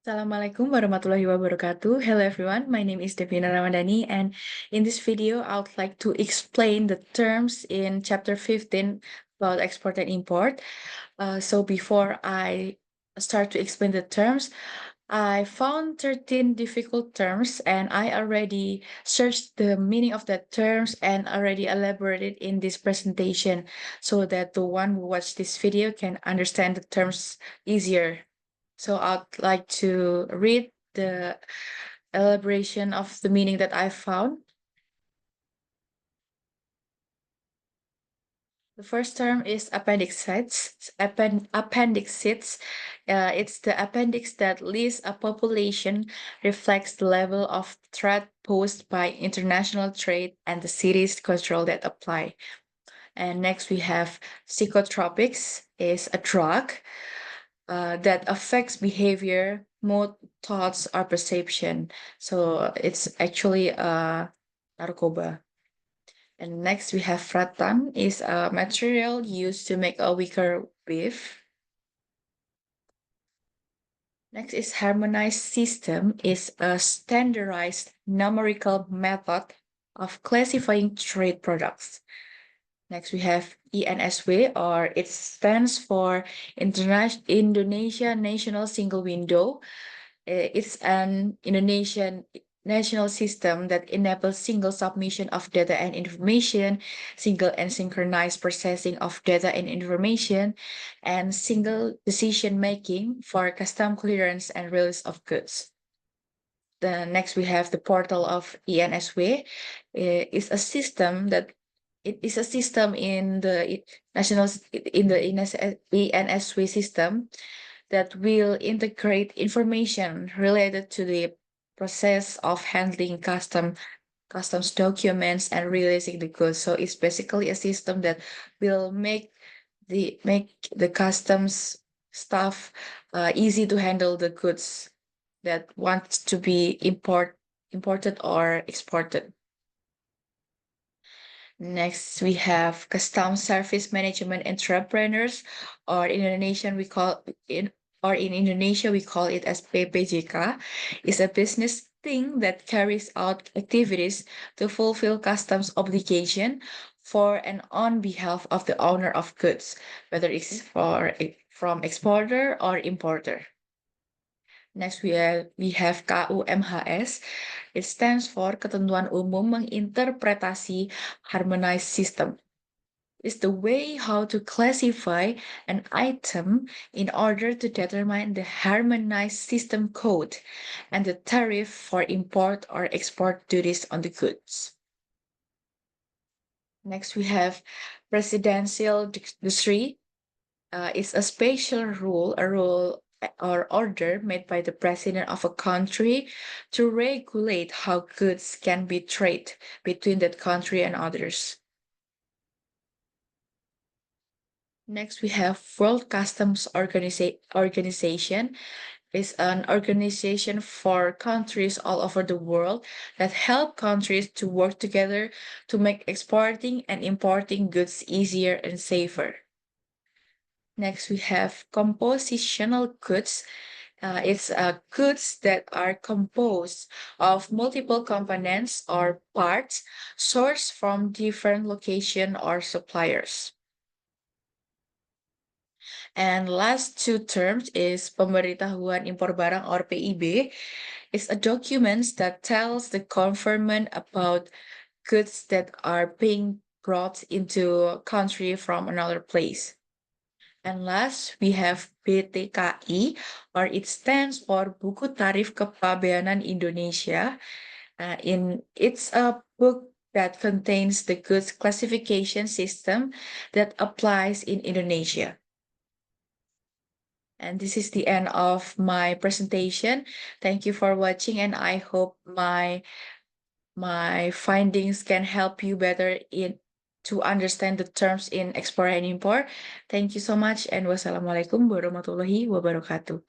Assalamualaikum warahmatullahi wabarakatuh. Hello everyone, my name is Devina Ramadhani, and in this video I would like to explain the terms in chapter 15 about export and import. So before I start to explain the terms, I found 13 difficult terms and I already searched the meaning of the terms and already elaborated in this presentation so that the one who watch this video can understand the terms easier. So I'd like to read the elaboration of the meaning that I found. The first term is appendicitis. Appendicitis. It's the appendix that lists a population, reflects the level of threat posed by international trade and the serious control that apply. And next we have psychotropics is a drug that affects behavior, mood, thoughts, or perception. So it's actually a narcoba. And next we have fratan is a material used to make a weaker beef. Next is harmonized system is a standardized numerical method of classifying trade products. Next, we have ENSW, or it stands for Indonesia National Single Window. It's an Indonesian national system that enables single submission of data and information, single and synchronized processing of data and information, and single decision making for custom clearance and release of goods. Then next we have the portal of ENSW. It's a system that it is a system in the national in the ENSW system that will integrate information related to the process of handling customs documents and releasing the goods. So it's basically a system that will make the customs staff easy to handle the goods that want to be imported or exported. Next, we have custom service management entrepreneurs, or in Indonesian we call in Indonesia we call it as PPJK. Is a business thing that carries out activities to fulfill customs obligation for and on behalf of the owner of goods, whether it's from exporter or importer. Next, we have KUMHS. It stands for Ketentuan Umum Menginterpretasi Harmonized System. It's the way how to classify an item in order to determine the harmonized system code and the tariff for import or export duties on the goods. Next, we have Presidential Decree. It's a special rule, or order made by the president of a country to regulate how goods can be traded between that country and others. Next, we have World Customs Organization. It's an organization for countries all over the world that help countries to work together to make exporting and importing goods easier and safer. Next, we have compositional goods. It's goods that are composed of multiple components or parts sourced from different location or suppliers. And last two terms is Pemberitahuan Impor Barang or PIB. It's a document that tells the government about goods that are being brought into a country from another place. And last, we have BTKI, or it stands for Buku Tarif Kepabeanan Indonesia. It's a book that contains the goods classification system that applies in Indonesia. And this is the end of my presentation. Thank you for watching, and I hope my findings can help you better to understand the terms in export and import. Thank you so much, and wassalamualaikum warahmatullahi wabarakatuh.